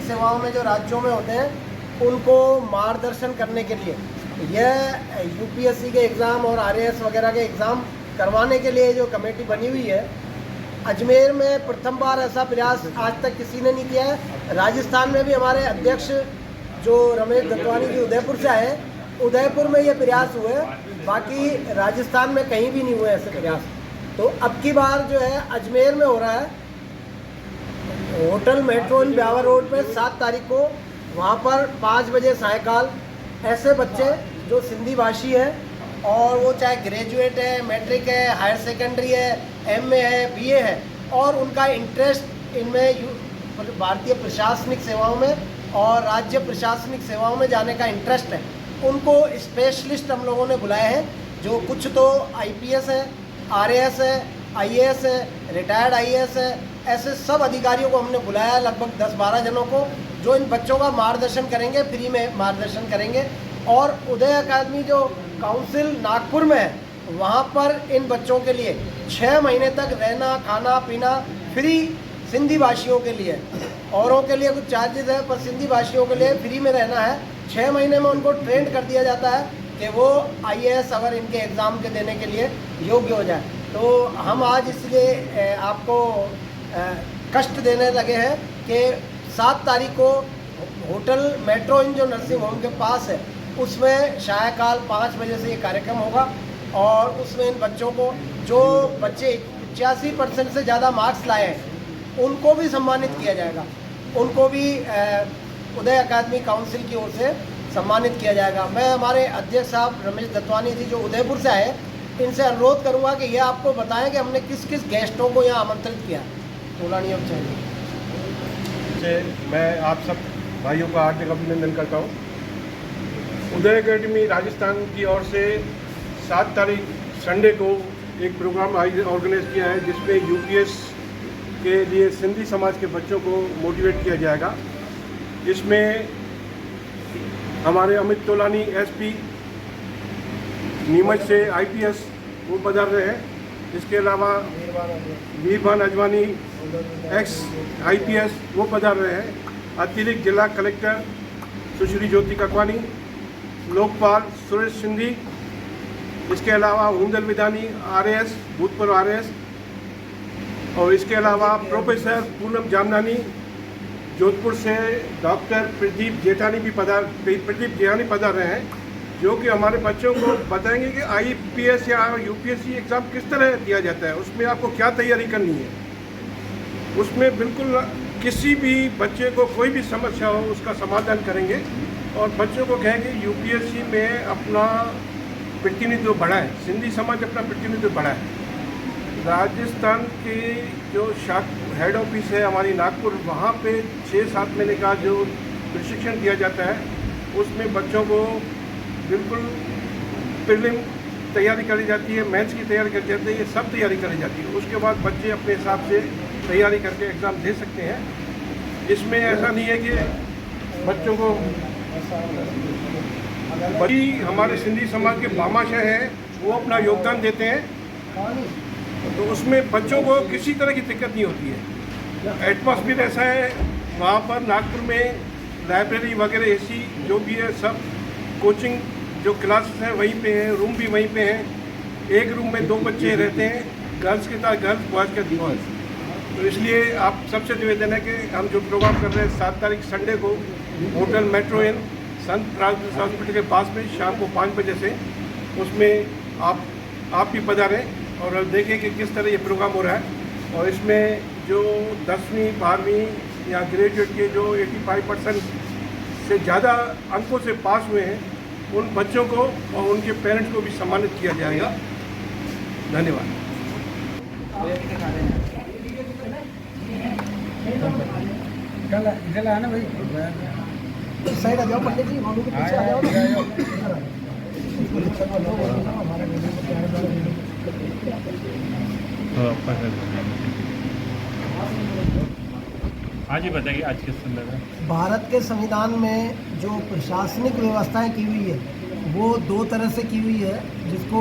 सेवाओं में जो राज्यों में होते हैं उनको मार्गदर्शन करने के लिए यह यूपीएससी के एग्ज़ाम और आरएएस वगैरह के एग्ज़ाम करवाने के लिए जो कमेटी बनी हुई है, अजमेर में प्रथम बार ऐसा प्रयास आज तक किसी ने नहीं किया है। राजस्थान में भी हमारे अध्यक्ष जो रमेश दत्वानी जी उदयपुर से आए, उदयपुर में ये प्रयास हुए, बाकी राजस्थान में कहीं भी नहीं हुए ऐसे प्रयास। तो अब की बार जो है अजमेर में हो रहा है, होटल मेट्रो इन ब्यावर रोड पे 7 तारीख को, वहाँ पर 5 बजे सायकाल ऐसे बच्चे जो सिंधी भाषी है और वो चाहे ग्रेजुएट है, मैट्रिक है, हायर सेकेंडरी है, एमए है, बीए है और उनका इंटरेस्ट इनमें भारतीय प्रशासनिक सेवाओं में और राज्य प्रशासनिक सेवाओं में जाने का इंटरेस्ट है, उनको स्पेशलिस्ट हम लोगों ने बुलाए हैं। जो कुछ तो आईपीएस है, आरएएस है, आईएएस है, रिटायर्ड आईएएस है, ऐसे सब अधिकारियों को हमने बुलाया है, लगभग 10-12 जनों को, जो इन बच्चों का मार्गदर्शन करेंगे, फ्री में मार्गदर्शन करेंगे। और उदय अकादमी जो काउंसिल नागपुर में है, वहाँ पर इन बच्चों के लिए 6 महीने तक रहना, खाना पीना फ्री सिंधी भाषियों के लिए। औरों के लिए कुछ चार्जेस है, पर सिंधी भाषियों के लिए फ्री में रहना है। 6 महीने में उनको ट्रेंड कर दिया जाता है कि वो आईएएस अगर इनके एग्ज़ाम के देने के लिए योग्य हो जाए। तो हम आज इसलिए आपको कष्ट देने लगे हैं कि 7 तारीख को होटल मेट्रो इन जो नर्सिंग होम के पास है, उसमें सायकाल 5 बजे से ये कार्यक्रम होगा और उसमें इन बच्चों को, जो बच्चे 85% से ज़्यादा मार्क्स लाए हैं, उनको भी सम्मानित किया जाएगा। उनको भी उदय अकादमी काउंसिल की ओर से सम्मानित किया जाएगा। मैं हमारे अध्यक्ष साहब रमेश दत्वानी जी जो उदयपुर से आए, इनसे अनुरोध करूंगा कि ये आपको बताएं कि हमने किस किस गेस्टों को यहाँ आमंत्रित किया। तोलानी अब चाहिए। मैं आप सब भाइयों का हार्दिक अभिनंदन करता हूँ। उदय अकेडमी राजस्थान की ओर से 7 तारीख संडे को एक प्रोग्राम ऑर्गेनाइज किया है, जिसमें यूपीएस के लिए सिंधी समाज के बच्चों को मोटिवेट किया जाएगा। इसमें हमारे अमित तोलानी एसपी, नीमच से आईपीएस वो पधार रहे हैं। इसके अलावा वीरभान अजवानी एक्स आईपीएस वो पधार रहे हैं। अतिरिक्त जिला कलेक्टर सुश्री ज्योति ककवानी, लोकपाल सुरेश सिंधी, इसके अलावा हुंदल विधानी आरएएस, भूतपूर्व आरएएस, और इसके अलावा प्रोफेसर पूनम जामनानी, जोधपुर से डॉक्टर प्रदीप जेठानी पधार रहे हैं, जो कि हमारे बच्चों को बताएंगे कि आईपीएस या यूपीएससी एग्ज़ाम किस तरह दिया जाता है, उसमें आपको क्या तैयारी करनी है। उसमें बिल्कुल किसी भी बच्चे को कोई भी समस्या हो उसका समाधान करेंगे और बच्चों को कहेंगे यूपीएससी में अपना प्रतिनिधित्व बढ़ाए, सिंधी समाज अपना प्रतिनिधित्व बढ़ाए। राजस्थान के जो हेड ऑफिस है हमारी नागपुर, वहाँ पे 6-7 महीने का जो प्रशिक्षण दिया जाता है, उसमें बच्चों को बिल्कुल प्रीलिम तैयारी करी जाती है, मैथ्स की तैयारी करी जाती है, ये सब तैयारी करी जाती है। उसके बाद बच्चे अपने हिसाब से तैयारी करके एग्ज़ाम दे सकते हैं। इसमें ऐसा नहीं है कि बच्चों को बड़ी हमारे सिंधी समाज के भामाशाह हैं वो अपना योगदान देते हैं, तो उसमें बच्चों को किसी तरह की दिक्कत नहीं होती है। एटमॉस्फेयर ऐसा है वहाँ पर नागपुर में, लाइब्रेरी वगैरह ऐसी जो भी है, सब कोचिंग जो क्लासेस हैं वहीं पे हैं, रूम भी वहीं पे हैं। एक रूम में 2 बच्चे रहते हैं, गर्ल्स के साथ गर्ल्स, बॉयज़ के बॉयज़। तो इसलिए आप सबसे निवेदन है कि हम जो प्रोग्राम कर रहे हैं 7 तारीख संडे को होटल मेट्रो इन संत फ्रांसिस हॉस्पिटल के पास में शाम को 5 बजे से, उसमें आप भी पधारें और देखें कि किस तरह ये प्रोग्राम हो रहा है। और इसमें जो 10वीं 12वीं या ग्रेजुएट के जो 85% से ज़्यादा अंकों से पास हुए हैं, उन बच्चों को और उनके पेरेंट्स को भी सम्मानित किया जाएगा। धन्यवाद। इधर आना भाई, साइड आ जाओ पंडित जी, मम्मी के पीछे आ जाओ। आज ही बताइए आज किस संदर्भ में। भारत के संविधान में जो प्रशासनिक व्यवस्थाएं की हुई है वो 2 तरह से की हुई है, जिसको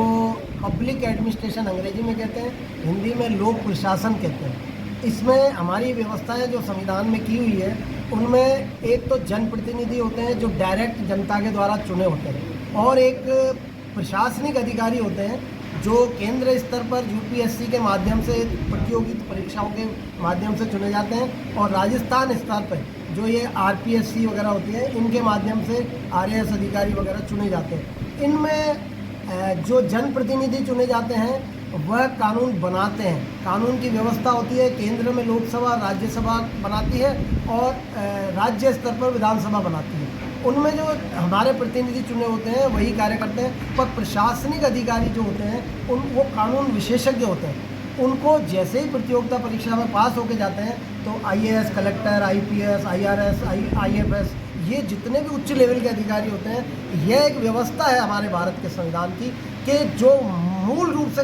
पब्लिक एडमिनिस्ट्रेशन अंग्रेजी में कहते हैं, हिंदी में लोक प्रशासन कहते हैं। इसमें हमारी व्यवस्थाएं जो संविधान में की हुई है उनमें एक तो जनप्रतिनिधि होते हैं जो डायरेक्ट जनता के द्वारा चुने होते हैं, और एक प्रशासनिक अधिकारी होते हैं जो केंद्र स्तर पर यूपीएससी के माध्यम से प्रतियोगी परीक्षाओं के माध्यम से चुने जाते हैं, और राजस्थान स्तर पर जो ये आरपीएससी वगैरह होती है इनके माध्यम से आरएएस अधिकारी वगैरह चुने जाते हैं। इनमें जो जनप्रतिनिधि चुने जाते हैं वह कानून बनाते हैं, कानून की व्यवस्था होती है। केंद्र में लोकसभा राज्यसभा बनाती है और राज्य स्तर पर विधानसभा बनाती है। उनमें जो हमारे प्रतिनिधि चुने होते हैं वही कार्य करते हैं, पर प्रशासनिक अधिकारी जो होते हैं वो कानून विशेषज्ञ होते हैं। उनको जैसे ही प्रतियोगिता परीक्षा में पास होके जाते हैं तो IAS, collector, IPS, IRS, IFS, ये जितने भी उच्च लेवल के अधिकारी होते हैं, यह एक व्यवस्था है हमारे भारत के संविधान की कि जो मूल रूप से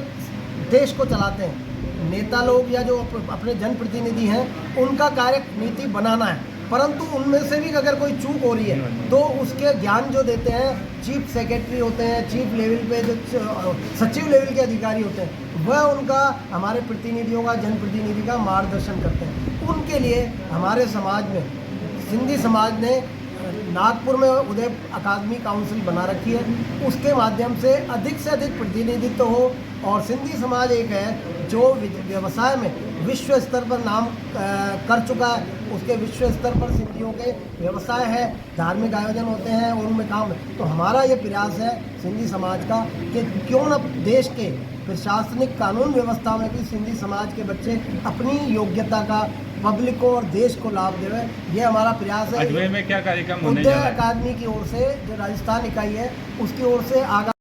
देश को चलाते हैं नेता लोग या जो अपने जनप्रतिनिधि हैं, उनका कार्य नीति बनाना है। परंतु उनमें से भी अगर कोई चूक हो रही है तो उसके ज्ञान जो देते हैं चीफ सेक्रेटरी होते हैं, चीफ लेवल पे जो सचिव लेवल के अधिकारी होते हैं, वह उनका हमारे प्रतिनिधियों का, जनप्रतिनिधि का मार्गदर्शन करते हैं। उनके लिए हमारे समाज में, सिंधी समाज ने नागपुर में उदय अकादमी काउंसिल बना रखी है, उसके माध्यम से अधिक प्रतिनिधित्व हो। और सिंधी समाज एक है जो व्यवसाय में विश्व स्तर पर नाम कर चुका है, उसके विश्व स्तर पर सिंधियों के व्यवसाय है, धार्मिक आयोजन होते हैं, उनमें काम है। तो हमारा ये प्रयास है सिंधी समाज का कि क्यों न देश के प्रशासनिक कानून व्यवस्था में भी सिंधी समाज के बच्चे अपनी योग्यता का पब्लिक को और देश को लाभ देवे, ये हमारा प्रयास है। अजमेर में क्या कार्यक्रम होने उदय जा रहा है? अकादमी की ओर से, जो राजस्थान इकाई है, उसकी ओर से आगा